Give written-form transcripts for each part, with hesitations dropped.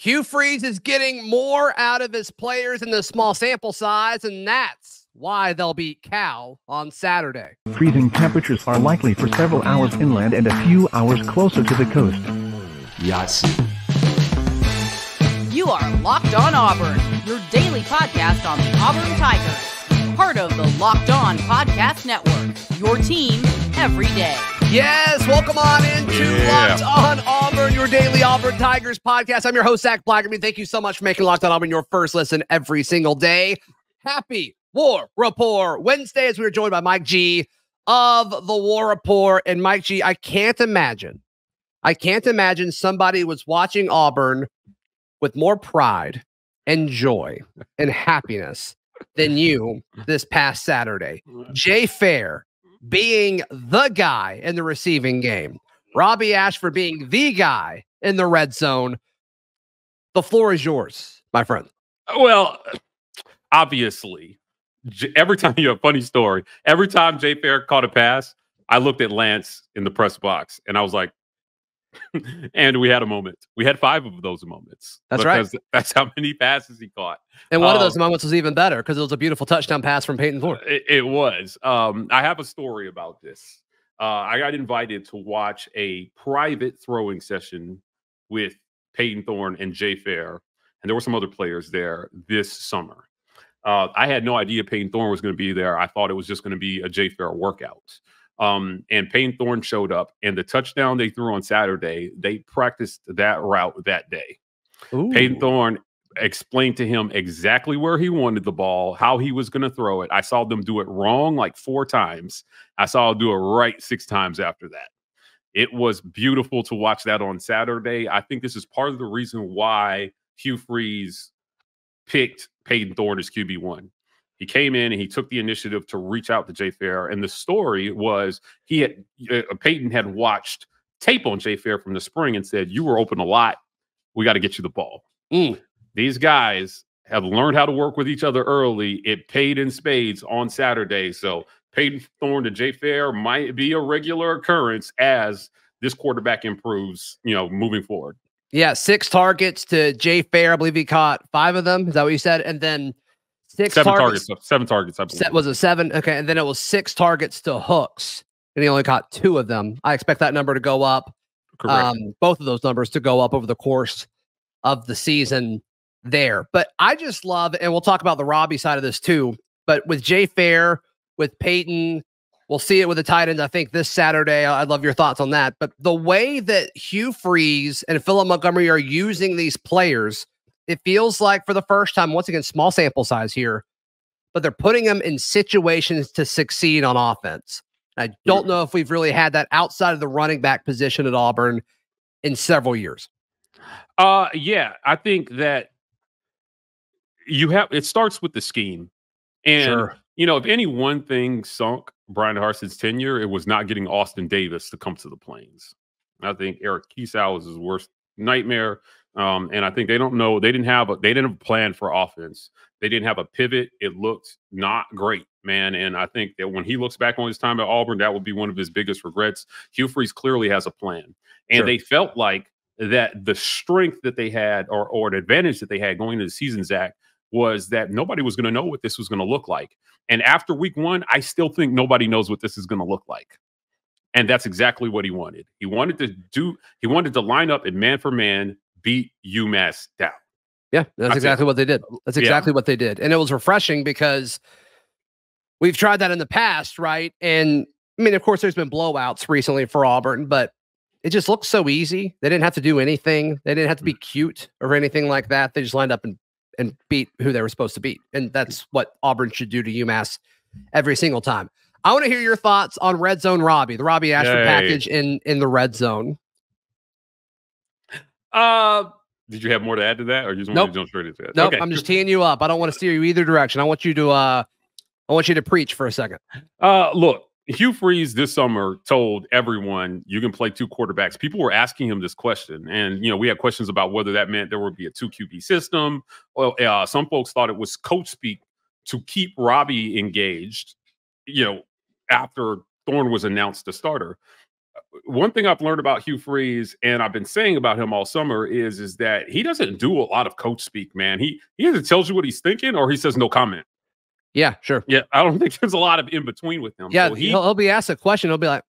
Hugh Freeze is getting more out of his players in the small sample size, and that's why they'll beat Cal on Saturday. Freezing temperatures are likely for several hours inland and a few hours closer to the coast. Yes. You are Locked On Auburn, your daily podcast on the Auburn Tigers. Part of the Locked On Podcast Network, your team every day. Yes, welcome on into Locked On Auburn, your daily Auburn Tigers podcast. I'm your host, Zac Blackerby. Thank you so much for making Locked On Auburn your first listen every single day. Happy War Rapport Wednesday, as we are joined by Mike G of the War Rapport. And Mike G, I can't imagine somebody was watching Auburn with more pride and joy and happiness than you this past Saturday. Jay Fair being the guy in the receiving game. Robbie Ashford being the guy in the red zone. The floor is yours, my friend. Well, obviously, every time you have a funny story, every time Jay Fair caught a pass, I looked at Lance in the press box and I was like, and we had a moment. We had 5 of those moments. That's right. That's how many passes he caught. And one of those moments was even better because it was a beautiful touchdown pass from Peyton Thorne. It was. I have a story about this. I got invited to watch a private throwing session with Peyton Thorne and Jay Fair, and there were some other players there this summer. I had no idea Peyton Thorne was going to be there. I thought it was just going to be a Jay Fair workout. And Peyton Thorne showed up, and the touchdown they threw on Saturday, they practiced that route that day. Ooh. Peyton Thorne explained to him exactly where he wanted the ball, how he was going to throw it. I saw them do it wrong like 4 times. I saw him do it right 6 times after that. It was beautiful to watch that on Saturday. I think this is part of the reason why Hugh Freeze picked Peyton Thorne as QB1. He came in and he took the initiative to reach out to Jay Fair. And the story was Peyton had watched tape on Jay Fair from the spring and said, "You were open a lot. We got to get you the ball." These guys have learned how to work with each other early. It paid in spades on Saturday. So Peyton Thorne to Jay Fair might be a regular occurrence as this quarterback improves, moving forward. Yeah, 6 targets to Jay Fair. I believe he caught 5 of them. Is that what you said? And then 7 targets. 7 targets, I believe. Was it 7? Okay, and then it was 6 targets to Hooks, and he only caught 2 of them. I expect that number to go up. Correct. Both of those numbers to go up over the course of the season there. But I just love, and we'll talk about the Robbie side of this too, but with Jay Fair, with Peyton, we'll see it with the tight ends, I think, this Saturday. I'd love your thoughts on that. But the way that Hugh Freeze and Philip Montgomery are using these players, it feels like for the first time, once again, small sample size here, but they're putting them in situations to succeed on offense. I don't know if we've really had that outside of the running back position at Auburn in several years. Yeah, I think that it starts with the scheme. And, if any one thing sunk Brian Harsin's tenure, it was not getting Austin Davis to come to the Plains. I think Eric Kiesau was his worst nightmare. And I think they didn't have a plan for offense. They didn't have a pivot. It looked not great, man. And I think that when he looks back on his time at Auburn, that would be one of his biggest regrets. Hugh Freeze clearly has a plan. And they felt like that the strength that they had or an advantage that they had going into the season, Zach, was that nobody was going to know what this was going to look like. And after week 1, I still think nobody knows what this is going to look like. And that's exactly what he wanted. He wanted to line up and man for man beat UMass down. Yeah, that's exactly what they did. That's exactly what they did. And it was refreshing because we've tried that in the past, right? And I mean, of course, there's been blowouts recently for Auburn, but it just looks so easy. They didn't have to do anything. They didn't have to be cute or anything like that. They just lined up and beat who they were supposed to beat. And that's what Auburn should do to UMass every single time. I want to hear your thoughts on Red Zone Robbie, the Robbie Ashford package in the red zone. Did you have more to add to that, or you just want to jump straight into that? Nope, okay. I'm just teeing you up. I don't want to steer you either direction. I want you to preach for a second. Look, Hugh Freeze this summer told everyone you can play 2 quarterbacks. People were asking him this question, and we had questions about whether that meant there would be a 2 QB system. Well, some folks thought it was coach speak to keep Robbie engaged. After Thorne was announced the starter, one thing I've learned about Hugh Freeze, and I've been saying about him all summer, is that he doesn't do a lot of coach speak, man. He either tells you what he's thinking or he says no comment. Yeah, sure. Yeah, I don't think there's a lot of in between with him. Yeah, so he'll be asked a question. He'll be like,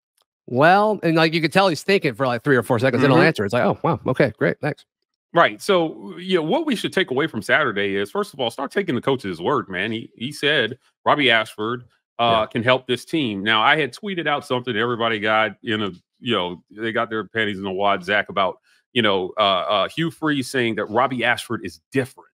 well, and like you can tell he's thinking for like 3 or 4 seconds. Then he'll answer. It's like, oh, wow. Okay, great. Thanks. Right. So, what we should take away from Saturday is, first of all, start taking the coach's word, man. He said Robbie Ashford can help this team. Now, I had tweeted out something everybody got they got their panties in a wad, Zac, about, Hugh Freeze saying that Robbie Ashford is different.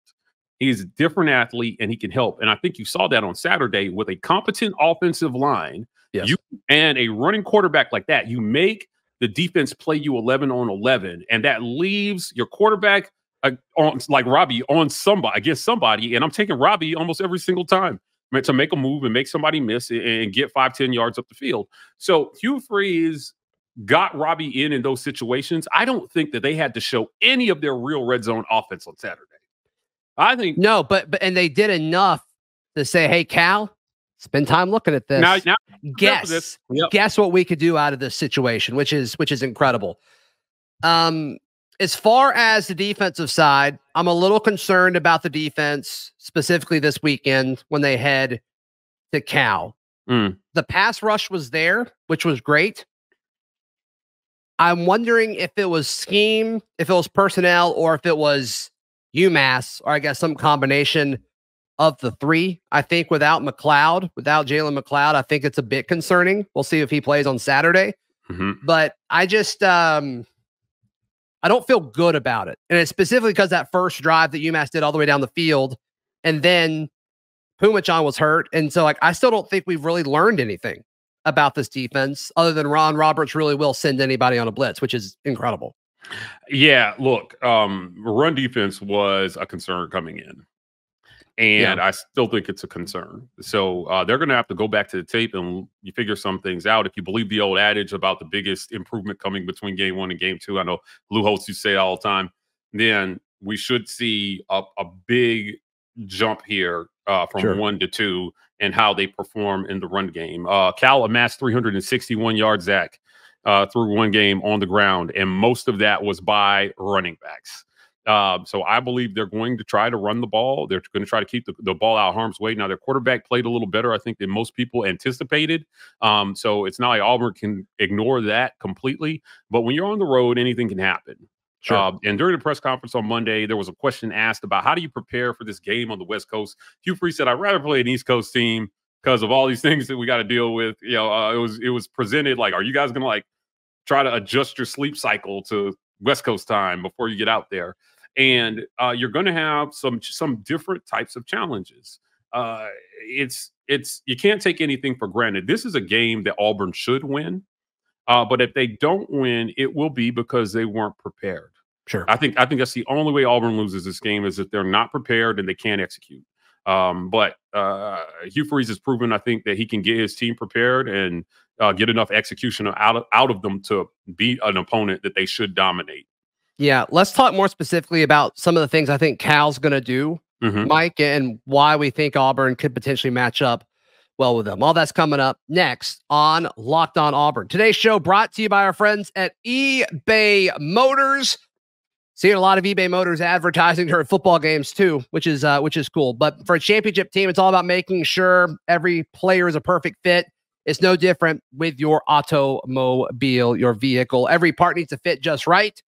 He's a different athlete and he can help. And I think you saw that on Saturday with a competent offensive line. Yes. And a running quarterback like that. You make the defense play you 11 on 11, and that leaves your quarterback on, like Robbie, on against somebody. And I'm taking Robbie almost every single time to make a move and make somebody miss and get 5-10 yards up the field. So Hugh Freeze got Robbie in those situations. I don't think that they had to show any of their real red zone offense on Saturday. I think no, but and they did enough to say, hey, Cal, spend time looking at this. Now guess what we could do out of this situation, which is incredible. As far as the defensive side, I'm a little concerned about the defense, specifically this weekend when they head to Cal. The pass rush was there, which was great. I'm wondering if it was scheme, if it was personnel, or if it was UMass, or I guess some combination of the three. I think without Jalen McLeod, I think it's a bit concerning. We'll see if he plays on Saturday. But I just, I don't feel good about it. And it's specifically because that first drive that UMass did all the way down the field, and then Pumachan was hurt. And so, I still don't think we've really learned anything about this defense other than Ron Roberts really will send anybody on a blitz, which is incredible. Yeah, look, run defense was a concern coming in. And I still think it's a concern. So they're going to have to go back to the tape and you figure some things out. If you believe the old adage about the biggest improvement coming between game 1 and game 2, I know Lou Holtz, you say it all the time, then we should see a big jump here from 1 to 2 and how they perform in the run game. Cal amassed 361 yards, Zac, through one game on the ground, and most of that was by running backs. So I believe they're going to try to run the ball. They're going to try to keep the ball out of harm's way. Now, their quarterback played a little better, I think, than most people anticipated. So it's not like Auburn can ignore that completely. But when you're on the road, anything can happen. Sure. And during the press conference on Monday, there was a question asked about how do you prepare for this game on the West Coast? Hugh Freeze said, I'd rather play an East Coast team because of all these things that we got to deal with. It was presented like, are you guys going to try to adjust your sleep cycle to West Coast time before you get out there? And you're going to have some different types of challenges. You can't take anything for granted. This is a game that Auburn should win. But if they don't win, it will be because they weren't prepared. Sure. I think that's the only way Auburn loses this game is if they're not prepared and they can't execute. But Hugh Freeze has proven, I think, that he can get his team prepared and get enough execution out of them to beat an opponent that they should dominate. Yeah, let's talk more specifically about some of the things I think Cal's going to do, Mike, and why we think Auburn could potentially match up well with them. All that's coming up next on Locked On Auburn. Today's show brought to you by our friends at eBay Motors. Seeing a lot of eBay Motors advertising during football games too, which is cool. But for a championship team, it's all about making sure every player is a perfect fit. It's no different with your automobile, your vehicle. Every part needs to fit just right.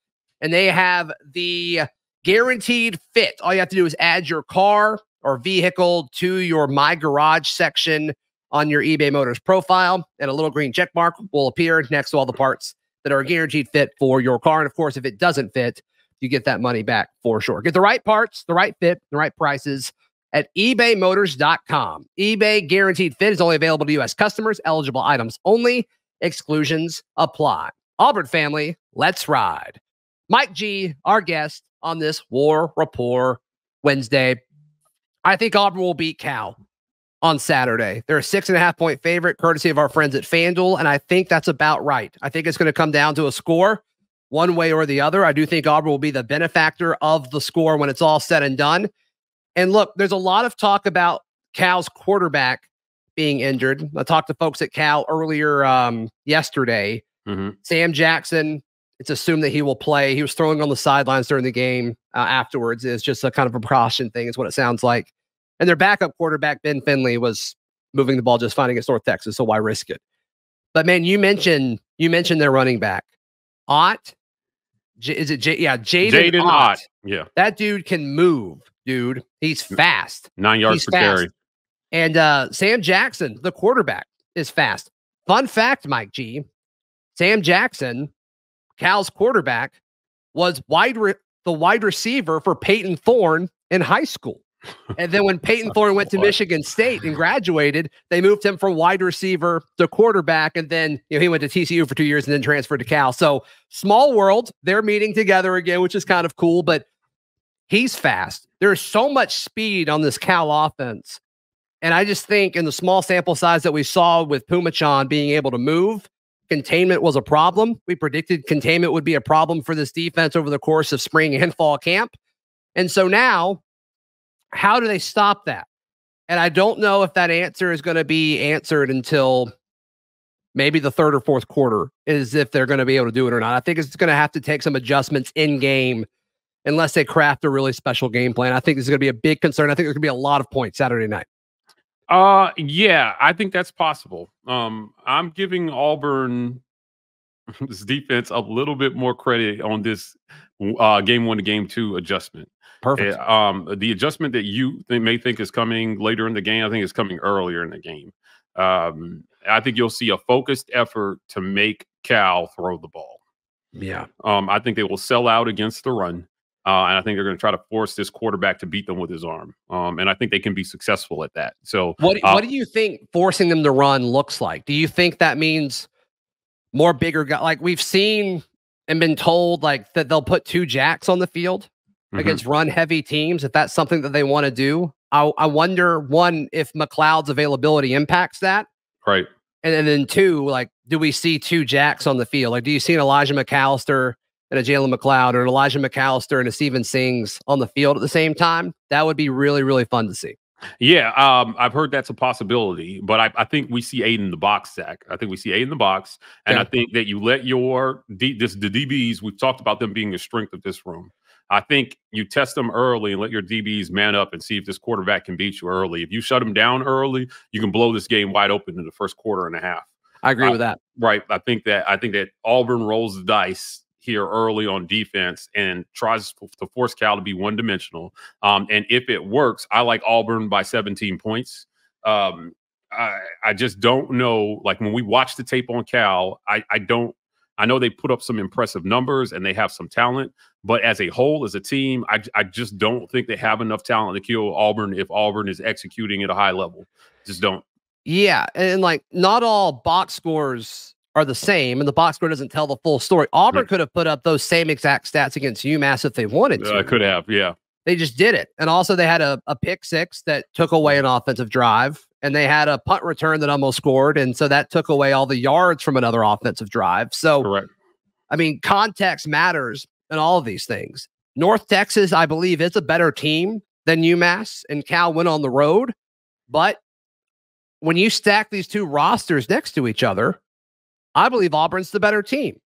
And they have the guaranteed fit. All you have to do is add your car or vehicle to your My Garage section on your eBay Motors profile, and a little green check mark will appear next to all the parts that are a guaranteed fit for your car. And of course, if it doesn't fit, you get that money back for sure. Get the right parts, the right fit, the right prices at ebaymotors.com. eBay Guaranteed Fit is only available to U.S. customers. Eligible items only. Exclusions apply. Auburn family, let's ride. Mike G, our guest on this War Rapport Wednesday. I think Auburn will beat Cal on Saturday. They're a 6.5-point favorite, courtesy of our friends at FanDuel, and I think that's about right. I think it's going to come down to a score one way or the other. I do think Auburn will be the benefactor of the score when it's all said and done. And look, there's a lot of talk about Cal's quarterback being injured. I talked to folks at Cal earlier yesterday, Sam Jackson, it's assumed that he will play. He was throwing on the sidelines during the game afterwards. It's just a kind of a precaution thing is what it sounds like. And their backup quarterback, Ben Finley, was moving the ball just fine against North Texas, so why risk it? But man, you mentioned their running back. Ott? Is it Jaden Ott? Yeah. That dude can move, dude. He's fast. 9 yards per carry. And Sam Jackson, the quarterback, is fast. Fun fact, Mike G. Sam Jackson, Cal's quarterback, was the wide receiver for Peyton Thorne in high school. And then when Peyton Thorne went to Michigan State and graduated, they moved him from wide receiver to quarterback. And then he went to TCU for 2 years and then transferred to Cal. So small world, they're meeting together again, which is kind of cool. But he's fast. There's so much speed on this Cal offense. And I just think in the small sample size that we saw with Pumachan being able to move, containment was a problem. We predicted containment would be a problem for this defense over the course of spring and fall camp. And so now, how do they stop that? And I don't know if that answer is going to be answered until maybe the third or fourth quarter, is if they're going to be able to do it or not. I think it's going to have to take some adjustments in game unless they craft a really special game plan. I think this is going to be a big concern. I think there's going to be a lot of points Saturday night. Yeah, I think that's possible. I'm giving Auburn's defense a little bit more credit on this game 1 to game 2 adjustment. Perfect. The adjustment that you may think is coming later in the game, I think is coming earlier in the game. I think you'll see a focused effort to make Cal throw the ball. Yeah. I think they will sell out against the run. And I think they're going to try to force this quarterback to beat them with his arm. And I think they can be successful at that. So what do you think forcing them to run looks like? Do you think that means more bigger guys? Like we've seen and been told like that they'll put 2 jacks on the field against run heavy teams. If that's something that they want to do, I wonder, one, if McLeod's availability impacts that. Right. And then 2, like, do we see 2 jacks on the field? Like, do you see an Elijah McAllister and a Jalen McLeod, or an Elijah McAllister and a Steven Sings on the field at the same time? That would be really, really fun to see. Yeah, I've heard that's a possibility, but I think we see 8 in the box, Zach. I think we see 8 in the box, and I think that you let your the DBs, we've talked about them being the strength of this room. I think you test them early and let your DBs man up and see if this quarterback can beat you early. If you shut them down early, you can blow this game wide open in the first quarter and a half. I agree with that. Right. I think that Auburn rolls the dice here early on defense and tries to force Cal to be one-dimensional. And if it works, I like Auburn by 17 points. I just don't know. Like when we watch the tape on Cal, I know they put up some impressive numbers and they have some talent, but as a whole, as a team, I just don't think they have enough talent to kill Auburn if Auburn is executing at a high level. Just don't. Yeah, and like not all box scores are the same, and the box score doesn't tell the full story. Auburn could have put up those same exact stats against UMass if they wanted to. Could have, yeah. They just did it. And also they had a pick 6 that took away an offensive drive, and they had a punt return that almost scored, and so that took away all the yards from another offensive drive. So, correct. I mean, context matters in all of these things. North Texas, I believe, is a better team than UMass, and Cal went on the road. But when you stack these 2 rosters next to each other, I believe Auburn's the better team.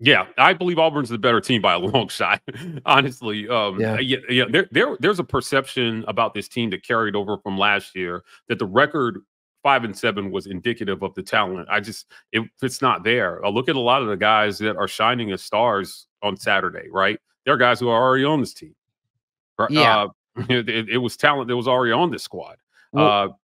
Yeah, I believe Auburn's the better team by a long shot. Honestly, there's a perception about this team that carried over from last year that the record 5-7 was indicative of the talent. It's not there. Look at a lot of the guys that are shining as stars on Saturday. Right, there are guys who are already on this team. Yeah, it was talent that was already on this squad. Well,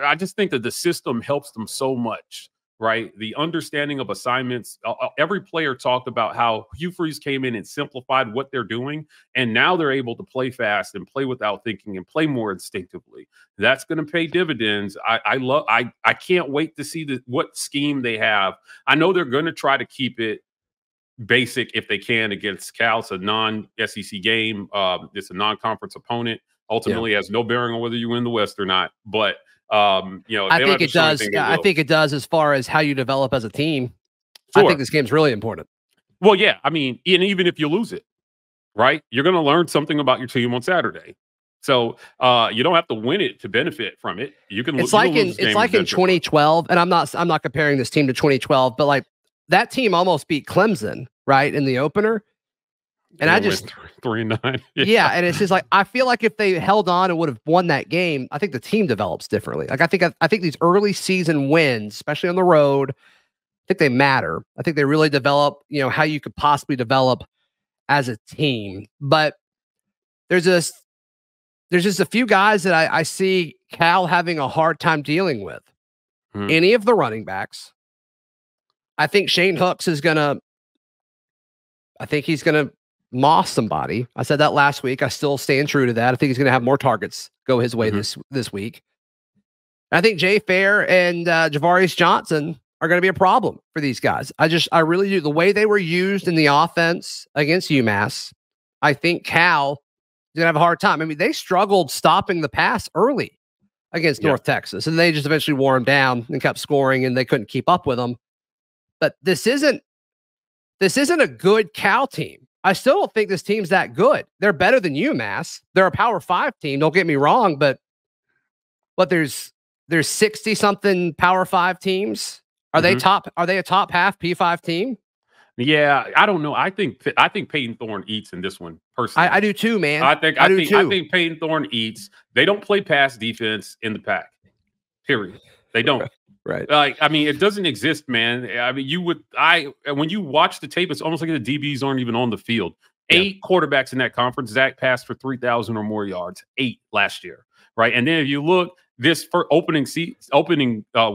I just think that the system helps them so much. Right. The understanding of assignments. Every player talked about how Hugh Freeze came in and simplified what they're doing. And now they're able to play fast and play without thinking and play more instinctively. That's going to pay dividends. I can't wait to see what scheme they have. I know they're going to try to keep it basic if they can against Cal. It's a non-SEC game. It's a non-conference opponent. Ultimately has no bearing on whether you win the West or not. But I think it does. I think it does as far as how you develop as a team. Sure. I think this game's really important. Well, yeah. I mean, and even if you lose it, right, you're going to learn something about your team on Saturday. So you don't have to win it to benefit from it. You can. It's like in 2012, and I'm not comparing this team to 2012, but like that team almost beat Clemson right in the opener. And I just 3-9. Yeah, and it's just like I feel like if they held on and would have won that game, I think the team develops differently. Like I think these early season wins, especially on the road, I think they matter. I think they really develop, how you could possibly develop as a team. But there's just a few guys that I see Cal having a hard time dealing with. Any of the running backs. I think Shane Hooks he's gonna moss somebody. I said that last week. I still stand true to that. I think he's going to have more targets go his way this week. I think Jay Fair and Javarius Johnson are going to be a problem for these guys. I really do. The way they were used in the offense against UMass, I think Cal is going to have a hard time. I mean, they struggled stopping the pass early against North Texas, and they just eventually wore them down and kept scoring, and they couldn't keep up with them. But this isn't a good Cal team. I still don't think this team's that good. They're better than UMass. They're a Power 5 team. Don't get me wrong, but there's 60 something Power 5 teams. Are they top? Are they a top half P5 team? Yeah, I don't know. I think Peyton Thorne eats in this one personally. I do too, man. I think Peyton Thorne eats. They don't play pass defense in the pack. Period. They don't. Right. Like, I mean, it doesn't exist, man. I mean, when you watch the tape, it's almost like the DBs aren't even on the field. 8 quarterbacks in that conference. Zach passed for 3,000 or more yards. 8 last year, right? And then if you look this for opening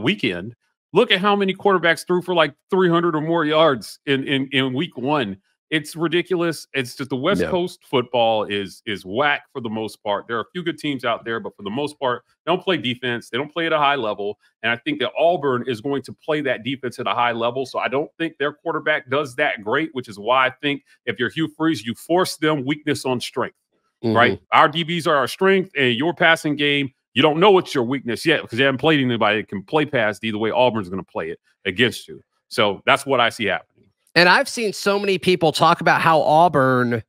weekend, look at how many quarterbacks threw for like 300 or more yards in week 1. It's ridiculous. It's just the West Coast football is whack for the most part. There are a few good teams out there, but for the most part, they don't play defense. They don't play at a high level. And I think that Auburn is going to play that defense at a high level. So I don't think their quarterback does that great, which is why I think if you're Hugh Freeze, you force them weakness on strength, right? Our DBs are our strength, and your passing game, you don't know what's your weakness yet because you haven't played anybody that can play past either way Auburn's going to play it against you. So that's what I see happening. And I've seen so many people talk about how Auburn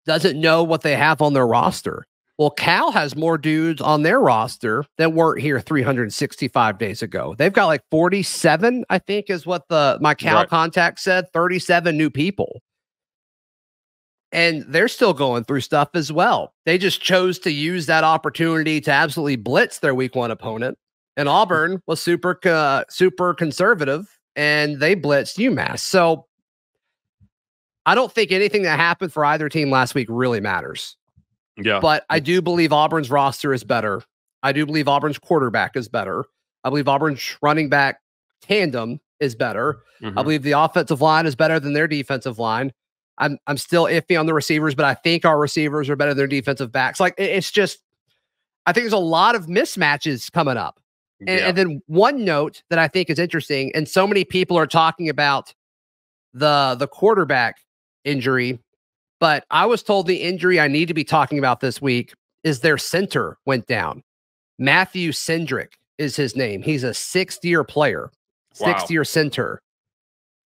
doesn't know what they have on their roster. Well, Cal has more dudes on their roster that weren't here 365 days ago. They've got like 47, I think is what my Cal contact said, 37 new people. And they're still going through stuff as well. They just chose to use that opportunity to absolutely blitz their week 1 opponent. And Auburn was super conservative, and they blitzed UMass. So I don't think anything that happened for either team last week really matters. Yeah. But I do believe Auburn's roster is better. I do believe Auburn's quarterback is better. I believe Auburn's running back tandem is better. I believe the offensive line is better than their defensive line. I'm still iffy on the receivers, but I think our receivers are better than their defensive backs. Like it's just, I think there's a lot of mismatches coming up. And then one note that I think is interesting, and so many people are talking about the quarterback injury, but I was told the injury I need to be talking about this week is their center went down. Matthew Cindric is his name. He's a 6th-year player, 6th-year center.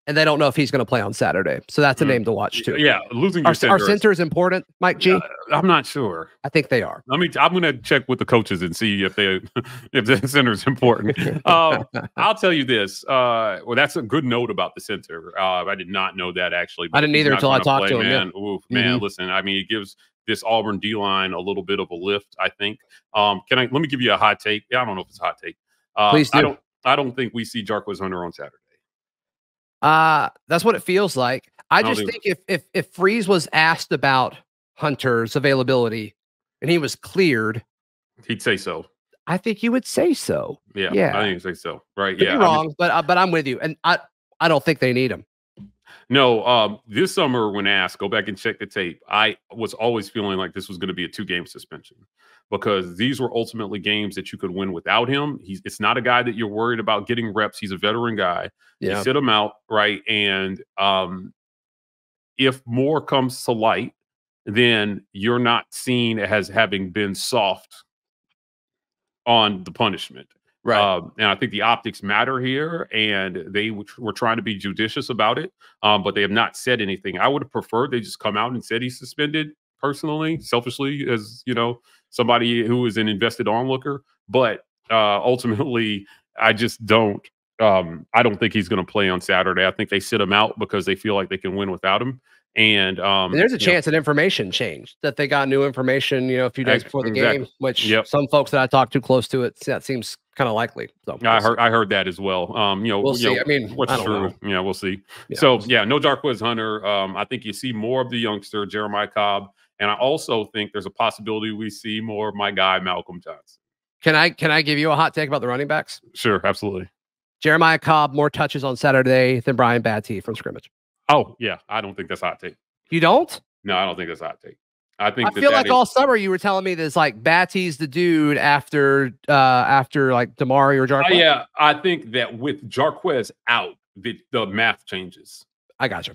And they don't know if he's going to play on Saturday. So that's a name to watch too. Yeah, losing our center is important, Mike G. I'm not sure. I think they are. I'm going to check with the coaches and see if the center is important. I'll tell you this. Well, that's a good note about the center. I did not know that actually. I didn't either until I talked to him. Man, man, listen. I mean, it gives this Auburn D line a little bit of a lift, I think. Let me give you a hot take. Yeah, I don't know if it's a hot take. Please do. I don't think we see Jarquez Hunter on Saturday. That's what it feels like. I just think if Freeze was asked about Hunter's availability and he was cleared, he'd say so. I think you would say so. Yeah. I think he'd say so. Right. Could be wrong, but I'm with you. And I don't think they need him. No, this summer when asked, go back and check the tape. I was always feeling like this was going to be a 2-game suspension because these were ultimately games that you could win without him. It's not a guy that you're worried about getting reps. He's a veteran guy. You sit him out, right? And if more comes to light, then you're not seen as having been soft on the punishment. Right. And I think the optics matter here, and they were trying to be judicious about it, but they have not said anything. I would have preferred they just come out and said he's suspended personally, selfishly, as you know, somebody who is an invested onlooker, but ultimately, I just don't. I don't think he's going to play on Saturday. I think they sit him out because they feel like they can win without him. And there's a chance that information changed, that they got new information, a few days before the game, which some folks that I talked to close to it, that seems kind of likely. So I heard that as well. We'll see. I mean, what's true? Yeah, we'll see. Yeah, so no Jarquez Hunter. I think you see more of the youngster Jeremiah Cobb, and I also think there's a possibility we see more of my guy Malcolm Johnson. Can I give you a hot take about the running backs? Sure, absolutely. Jeremiah Cobb more touches on Saturday than Brian Batty from scrimmage. Oh yeah, I don't think that's a hot take. You don't? No, I don't think that's a hot take. I feel like all summer you were telling me this, like Batty's the dude after like Damari or Jarquez. Yeah, I think that with Jarquez out, the math changes. I got you.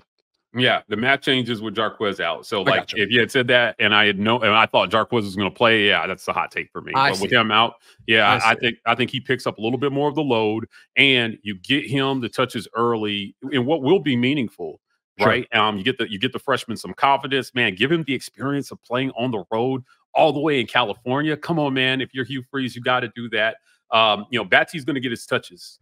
Yeah, the math changes with Jarquez out. So like if you had said that and and I thought Jarquez was going to play, yeah, that's a hot take for me. But with him out, yeah, I think he picks up a little bit more of the load, and you get him the touches early in what will be meaningful. Right. You get the freshman some confidence, man. Give him the experience of playing on the road all the way in California. Come on, man. If you're Hugh Freeze, you got to do that. Batsy's going to get his touches.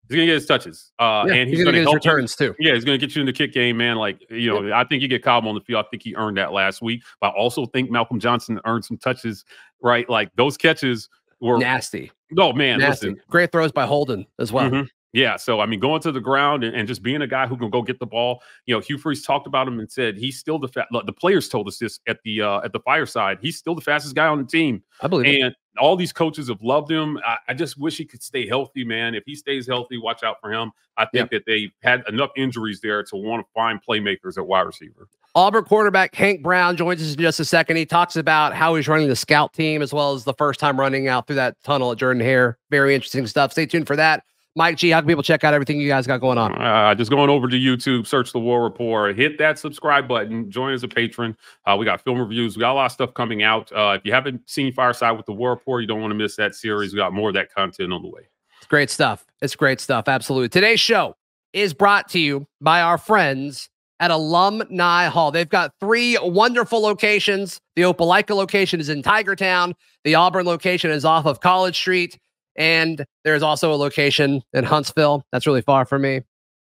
He's going to get his touches. And he's going to help returns too. Yeah, he's going to get you in the kick game, man. Like, I think you get Cobb on the field. I think he earned that last week. But I also think Malcolm Johnson earned some touches, right? Like those catches were nasty. Oh, man. Nasty. Listen. Great throws by Holden as well. Mm-hmm. Yeah, so I mean, going to the ground and just being a guy who can go get the ball. Hugh Freeze talked about him and said he's still the players told us this at the fireside. He's still the fastest guy on the team. I believe and all these coaches have loved him. I just wish he could stay healthy, man. If he stays healthy, watch out for him. I think that they had enough injuries there to want to find playmakers at wide receiver. Auburn quarterback Hank Brown joins us in just a second. He talks about how he's running the scout team as well as the first time running out through that tunnel at Jordan-Hare. Very interesting stuff. Stay tuned for that. Mike G, how can people check out everything you guys got going on? Just going over to YouTube, search the War Rapport, hit that subscribe button, join as a patron. We got film reviews. We got a lot of stuff coming out. If you haven't seen Fireside with the War Rapport, you don't want to miss that series. We got more of that content on the way. It's great stuff. It's great stuff. Absolutely. Today's show is brought to you by our friends at Alumni Hall. They've got 3 wonderful locations. The Opelika location is in Tigertown. The Auburn location is off of College Street. And there's also a location in Huntsville. That's really far from me.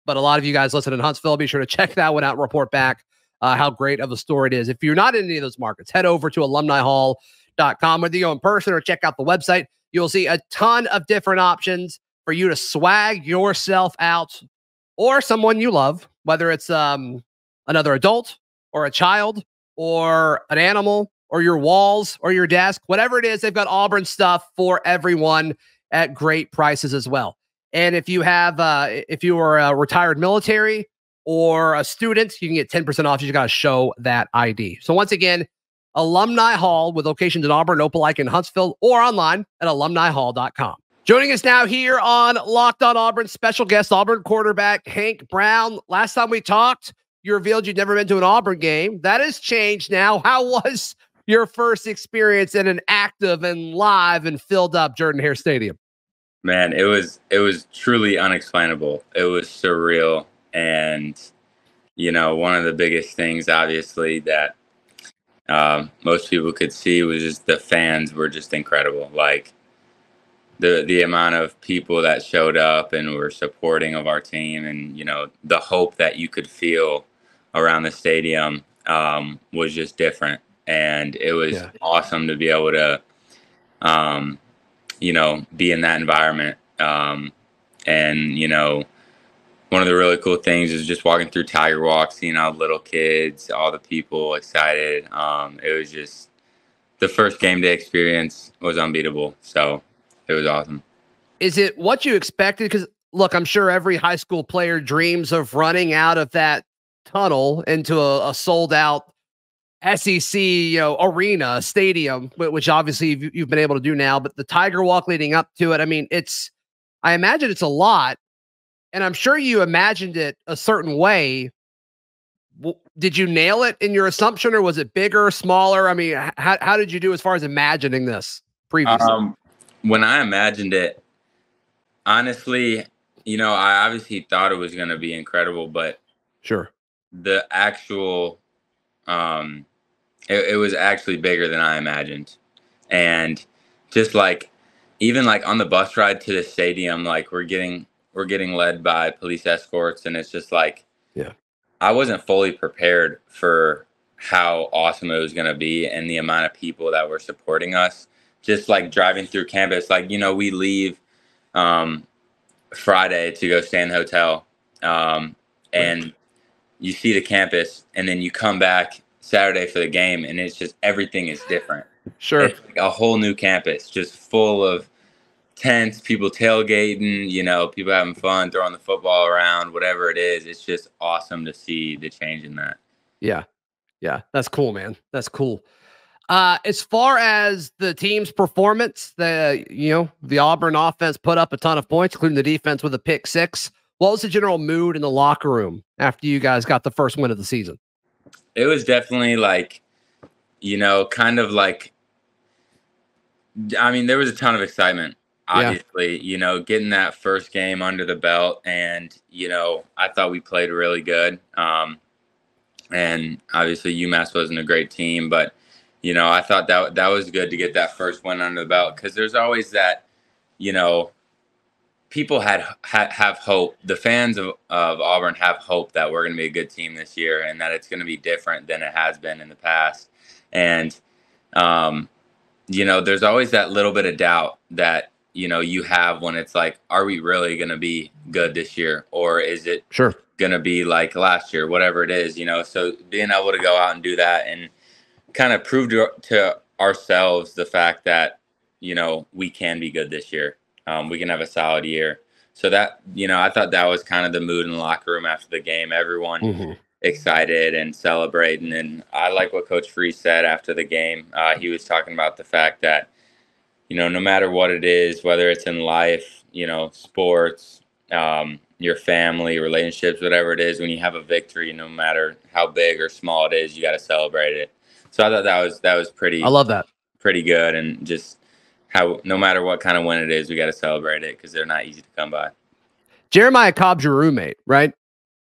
But a lot of you guys listen in Huntsville. Be sure to check that one out and report back how great of a store it is. If you're not in any of those markets, head over to alumnihall.com. Whether you go in person or check out the website, you'll see a ton of different options for you to swag yourself out or someone you love, whether it's another adult or a child or an animal or your walls or your desk, whatever it is, they've got Auburn stuff for everyone at great prices as well. And if you have, if you are a retired military or a student, you can get 10% off. You just got to show that ID. So once again, Alumni Hall with locations in Auburn, Opelika, and Huntsville, or online at alumnihall.com. Joining us now here on Locked On Auburn, special guest Auburn quarterback Hank Brown. Last time we talked, you revealed you'd never been to an Auburn game. That has changed now. How was your first experience in an active and live and filled up Jordan-Hare Stadium? Man, it was truly unexplainable. It was surreal. And, one of the biggest things, obviously, that most people could see was just the fans were just incredible. Like the amount of people that showed up and were supporting of our team, and, the hope that you could feel around the stadium was just different. And it was awesome to be able to, be in that environment. And, one of the really cool things is just walking through Tiger Walk, seeing all the little kids, all the people excited. It was just the first game day experience was unbeatable. So it was awesome. Is it what you expected? Because, look, I'm sure every high school player dreams of running out of that tunnel into a sold out SEC, arena, stadium, which obviously you've been able to do now, but the Tiger Walk leading up to it, I mean, I imagine it's a lot, and I'm sure you imagined it a certain way. Did you nail it in your assumption, or was it bigger, smaller? I mean, how did you do as far as imagining this previously? When I imagined it, honestly, I obviously thought it was going to be incredible, but sure, the actual, it was actually bigger than I imagined. And just like, even like on the bus ride to the stadium, like we're getting led by police escorts, and it's just like, yeah, I wasn't fully prepared for how awesome it was going to be and the amount of people that were supporting us. Just like driving through campus, like, we leave Friday to go stay in the hotel, and you see the campus, and then you come back Saturday for the game, and it's just, everything is different. Sure. It's like a whole new campus, just full of tents, people tailgating, people having fun, throwing the football around, whatever it is. It's just awesome to see the change in that. Yeah. Yeah. That's cool, man. That's cool. As far as the team's performance, the Auburn offense put up a ton of points, including the defense with a pick 6. What was the general mood in the locker room after you guys got the first win of the season? It was definitely like, kind of like, there was a ton of excitement, obviously, getting that first game under the belt. And, I thought we played really good. And obviously UMass wasn't a great team, but I thought that was good to get that first one under the belt, because there's always that, people have hope. The fans of Auburn have hope that we're going to be a good team this year, and that it's going to be different than it has been in the past. And, there's always that little bit of doubt that, you have when it's like, are we really going to be good this year? Or is it going to be like last year, whatever it is, So being able to go out and do that and kind of prove to ourselves the fact that, we can be good this year. We can have a solid year. So that, I thought that was kind of the mood in the locker room after the game. Everyone excited and celebrating. And I like what Coach Freeze said after the game. He was talking about the fact that, no matter what it is, whether it's in life, sports, your family, relationships, whatever it is, when you have a victory, no matter how big or small it is, you got to celebrate it. So I thought that was pretty. I love that. Pretty good, and just how no matter what kind of win it is, we got to celebrate it, because they're not easy to come by. Jeremiah Cobb's your roommate, right?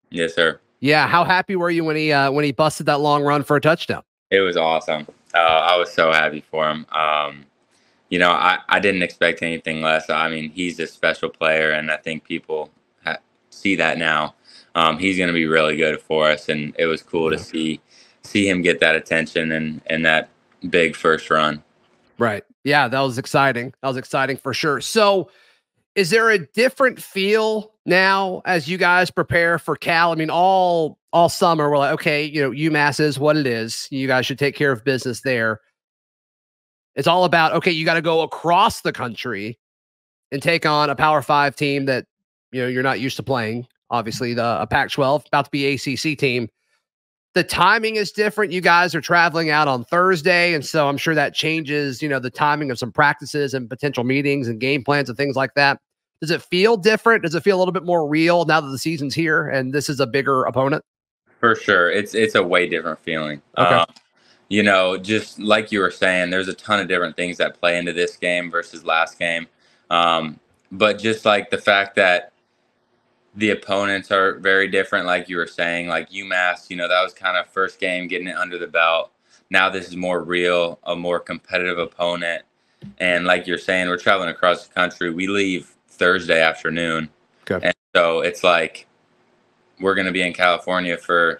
Yes, sir. Yeah. How happy were you when he busted that long run for a touchdown? It was awesome. I was so happy for him. I didn't expect anything less. He's a special player, and I think people see that now. He's going to be really good for us, and it was cool to see him get that attention and that big first run. Right. Yeah, that was exciting. That was exciting for sure. So is there a different feel now as you guys prepare for Cal? All summer we're like, okay, UMass is what it is. You guys should take care of business there. It's all about, okay, you got to go across the country and take on a Power 5 team that, you're not used to playing. Obviously, a Pac-12, about to be ACC team. The timing is different. You guys are traveling out on Thursday, and so I'm sure that changes, the timing of some practices and potential meetings and game plans and things like that. Does it feel different? Does it feel a little bit more real now that the season's here and this is a bigger opponent? For sure. It's a way different feeling. Okay. Just like you were saying, there's a ton of different things that play into this game versus last game. But just like the fact that the opponents are very different, like you were saying, like UMass, that was kind of first game getting it under the belt. Now this is more real, a more competitive opponent. And like you're saying, we're traveling across the country. We leave Thursday afternoon. Okay. And so it's like we're going to be in California for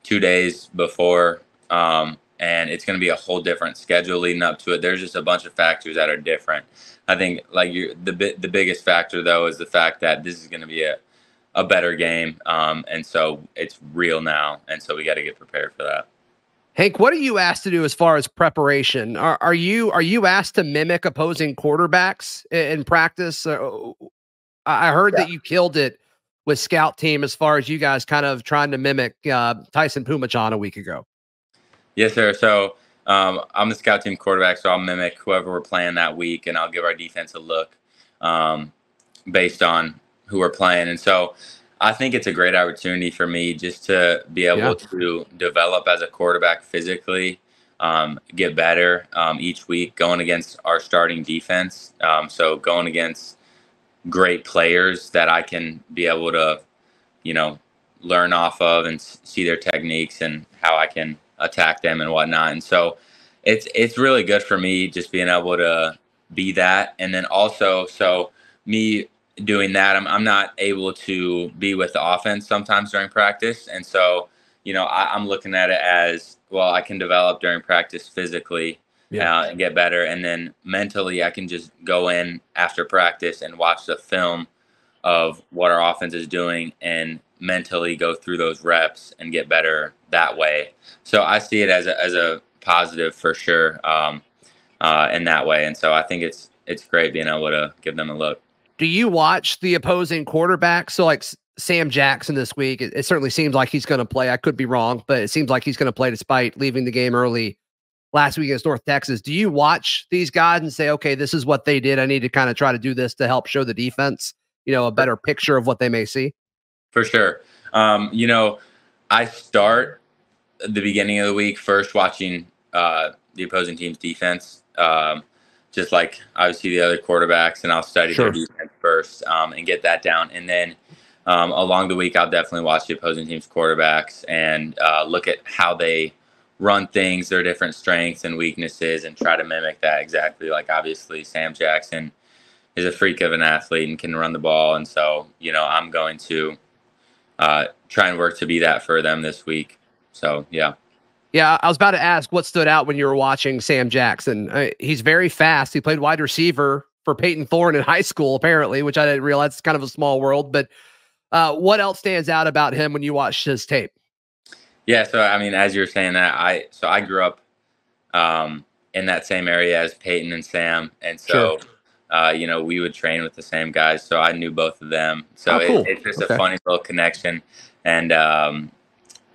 2 days before, and it's going to be a whole different schedule leading up to it. There's just a bunch of factors that are different. I think like the biggest factor, though, is the fact that this is going to be a better game. And so it's real now. And so we got to get prepared for that. Hank, what are you asked to do as far as preparation? Are you asked to mimic opposing quarterbacks in practice? I heard that you killed it with scout team as far as you guys kind of trying to mimic Tyson Pumachan a week ago. Yes, sir. So I'm the scout team quarterback, so I'll mimic whoever we're playing that week, and I'll give our defense a look based on who we're playing. And so I think it's a great opportunity for me just to be able to develop as a quarterback physically, get better each week going against our starting defense. So going against great players that I can be able to, learn off of and see their techniques and how I can attack them and whatnot. And so It's really good for me just being able to be that. And then also, so me doing that, I'm not able to be with the offense sometimes during practice. And so, I'm looking at it as, well, I can develop during practice physically and get better. And then mentally, I can just go in after practice and watch the film of what our offense is doing and mentally go through those reps and get better that way. So I see it as a positive for sure in that way. And so I think it's great being able to give them a look. Do you watch the opposing quarterback? So like Sam Jackson this week, it certainly seems like he's going to play. I could be wrong, but it seems like he's going to play despite leaving the game early last week against North Texas. Do you watch these guys and say, okay, this is what they did, I need to kind of try to do this to help show the defense, a better picture of what they may see? For sure. I start at the beginning of the week first watching the opposing team's defense, just like obviously the other quarterbacks, and I'll study their defense first and get that down. And then along the week, I'll definitely watch the opposing team's quarterbacks and look at how they run things, their different strengths and weaknesses, and try to mimic that exactly. Like obviously Sam Jackson is a freak of an athlete and can run the ball. And so, I'm going to try and work to be that for them this week. So, yeah. Yeah, I was about to ask what stood out when you were watching Sam Jackson. He's very fast. He played wide receiver for Peyton Thorne in high school, apparently, which I didn't realize. It's kind of a small world. But what else stands out about him when you watch his tape? Yeah, so, I mean, as you're saying that, I grew up in that same area as Peyton and Sam. And so, we would train with the same guys. So I knew both of them. So cool. It's just a funny little connection. And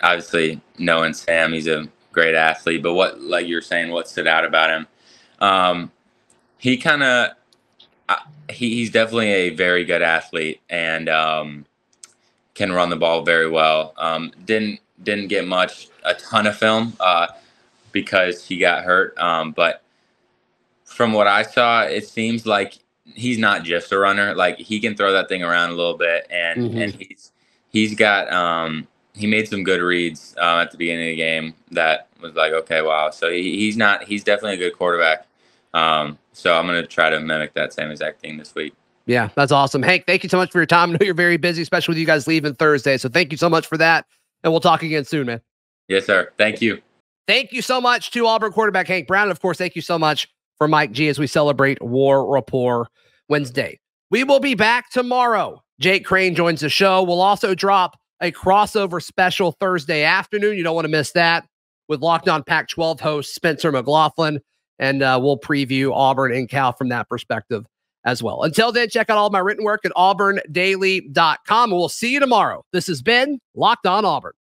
obviously knowing Sam, he's a great athlete, but what, like you're saying, what stood out about him? He's definitely a very good athlete and can run the ball very well. Didn't get a ton of film because he got hurt. But from what I saw, it seems like he's not just a runner. Like he can throw that thing around a little bit, and he's got he made some good reads at the beginning of the game that was like, okay, wow. So he's definitely a good quarterback. So I'm going to try to mimic that same exact thing this week. Yeah, that's awesome. Hank, thank you so much for your time. I know you're very busy, especially with you guys leaving Thursday. So thank you so much for that. And we'll talk again soon, man. Yes, sir. Thank you. Thank you so much to Auburn quarterback Hank Brown. And of course, thank you so much for Mike G as we celebrate War Rapport Wednesday. We will be back tomorrow. Jake Crane joins the show. We'll also drop a crossover special Thursday afternoon. You don't want to miss that with Locked On Pac-12 host Spencer McLaughlin. And we'll preview Auburn and Cal from that perspective as well. Until then, check out all my written work at auburndaily.com. And we'll see you tomorrow. This has been Locked On Auburn.